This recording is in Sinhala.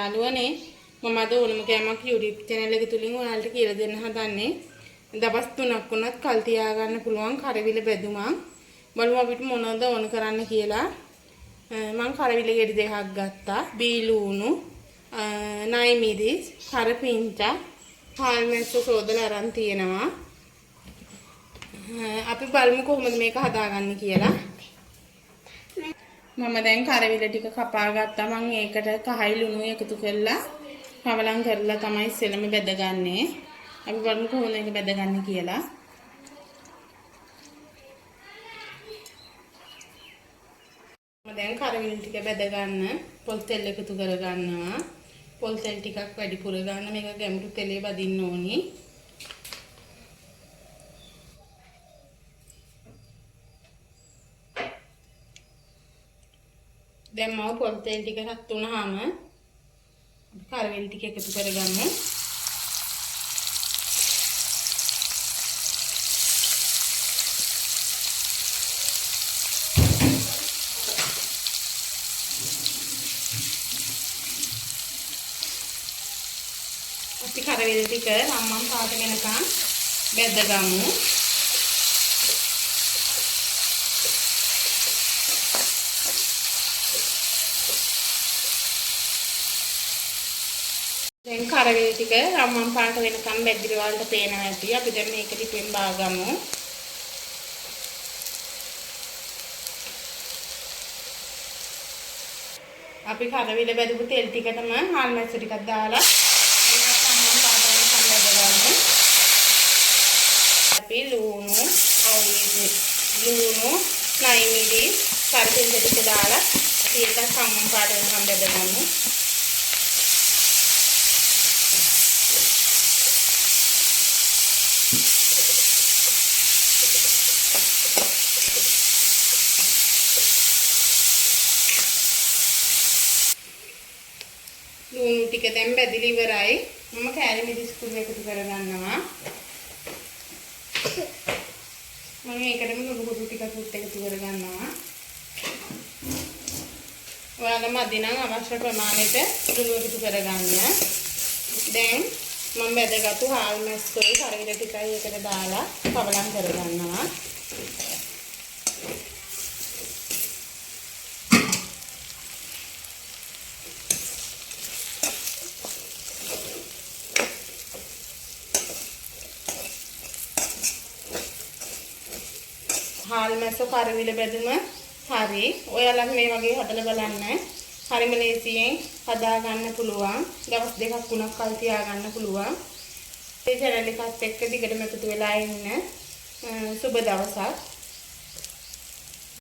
යාළුවනේ මම අද ඕනම කෑමක් YouTube channel එක තුලින් ඔයාලට කියලා දෙන්න හදන්නේ. දවස් 3ක් වුණත් කල් තියා ගන්න පුළුවන් කරවිල බෙදුමක්. බලමු අපිට මොනවද ඕන කරන්න කියලා. මම කරවිල ගෙඩි දෙකක් ගත්තා. බීලුණු, නයි මිරිස්, කරපිංචා, හාල් මැස්සු සෝදලා අරන් තියෙනවා. අපි බලමු කොහොමද මේක හදාගන්නේ කියලා. මම දැන් කරවිල ටික කපා ගත්තා. මම ඒකට කහයි ලුණු එකතු කරලා කවලම් කරලා තමයි ඉස්සෙල්ලම බෙදගන්නේ. අපි බලමු කොහොමද මේක බෙදගන්නේ කියලා. මම දැන් කරවිල ටික බෙද ගන්න පොල් තෙල් එකතු කර ගන්නවා. පොල් තෙල් ටිකක් වැඩිපුර ගන්න. මේක ගැඹුරු තෙලේ බදින්න ඕනි. දැන් මම පොල් තෙල් ටික රත් වුණාම කරවිල ටික එකතු කරගමු. අපි කරවිල ටික රම්මම් පාට වෙනකන් බෙදගමු. දැන් කරවිල ටික රම්මම් පාට වෙනකම් බෙදිරි වලට පේනවා ඇති. අපි දැන් මේක ටිකෙන් බාගමු. අපි කරවිල බෙදපු තෙල් ටිකටම හාල් මැස්සු ටිකක් දාලා ඒකත් රම්මම් පාට වෙනකම් බෙදගමු. අපි ලුණු, නයි මිරිස්, කරපිංචා ටික දාලා අපි ඒකත් රම්මම් පාට වෙනකම් බෙදගමු. ලුණු ටික දැන් බැදිලි ඉවරයි. මම කෑලි මිරිස් කුඩු එකතු කරගන්නවා. මම ඒකටම ලුණු කුඩු ටිකක් එකතු කරගන්නවා. ඔයාලා මදි නම් අවශ්‍ය ප්‍රමාණයට ලුණු එකතු කරගන්න. දැන් මම බෙදගත්තු හාල් මැස්සුයි කරවිල ටිකයි එකට දාලා කවලම් කරගන්නවා. හාල් මැස්සෝ කරවිල බෙදුම හරි. ඔයාලා මේ වගේ හදලා බලන්න. හරිම ලේසියෙන් හදා ගන්න පුළුවන්. දවස් දෙකක් තුනක් කල් තියා ගන්න පුළුවන්. මේ channel එකත් එක්ක දිගටම එකතු වෙලා ඉන්න. සුබ දවසක්.